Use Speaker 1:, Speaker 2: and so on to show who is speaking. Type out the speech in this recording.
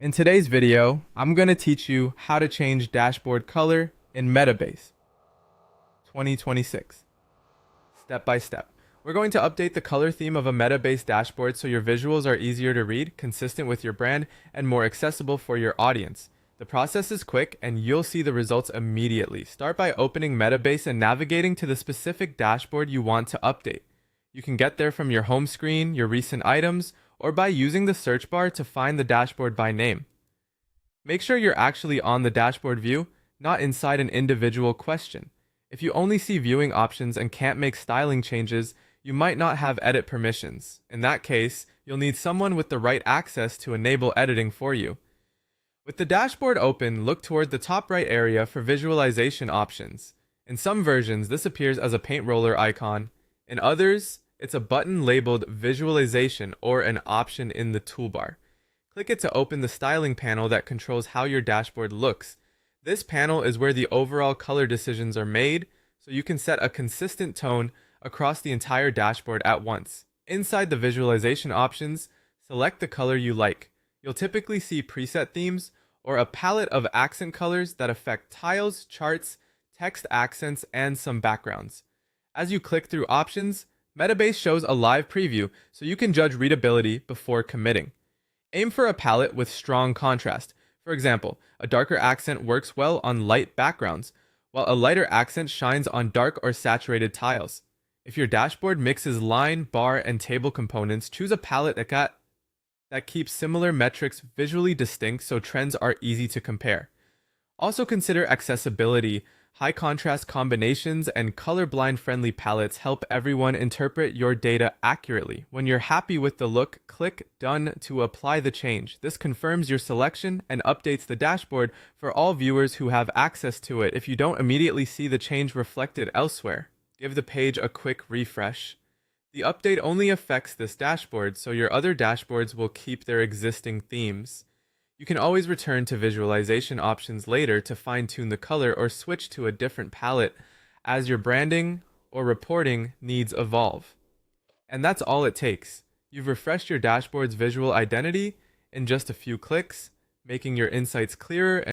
Speaker 1: In today's video, I'm going to teach you how to change dashboard color in Metabase 2026, step by step. We're going to update the color theme of a Metabase dashboard so your visuals are easier to read, consistent with your brand, and more accessible for your audience. The process is quick and you'll see the results immediately. Start by opening Metabase and navigating to the specific dashboard you want to update. You can get there from your home screen, your recent items, or by using the search bar to find the dashboard by name. Make sure you're actually on the dashboard view, not inside an individual question. If you only see viewing options and can't make styling changes, you might not have edit permissions. In that case, you'll need someone with the right access to enable editing for you. With the dashboard open, look toward the top right area for visualization options. In some versions, this appears as a paint roller icon. In others, it's a button labeled Visualization or an option in the toolbar. Click it to open the styling panel that controls how your dashboard looks. This panel is where the overall color decisions are made, so you can set a consistent tone across the entire dashboard at once. Inside the visualization options, select the color you like. You'll typically see preset themes or a palette of accent colors that affect tiles, charts, text accents, and some backgrounds. As you click through options, Metabase shows a live preview so you can judge readability before committing. Aim for a palette with strong contrast. For example, a darker accent works well on light backgrounds, while a lighter accent shines on dark or saturated tiles. If your dashboard mixes line, bar, and table components, choose a palette that keeps similar metrics visually distinct so trends are easy to compare. Also consider accessibility. High contrast combinations and colorblind friendly palettes help everyone interpret your data accurately. When you're happy with the look, click Done to apply the change. This confirms your selection and updates the dashboard for all viewers who have access to it if you don't immediately see the change reflected elsewhere. Give the page a quick refresh. The update only affects this dashboard, so your other dashboards will keep their existing themes. You can always return to visualization options later to fine-tune the color or switch to a different palette as your branding or reporting needs evolve. And that's all it takes. You've refreshed your dashboard's visual identity in just a few clicks, making your insights clearer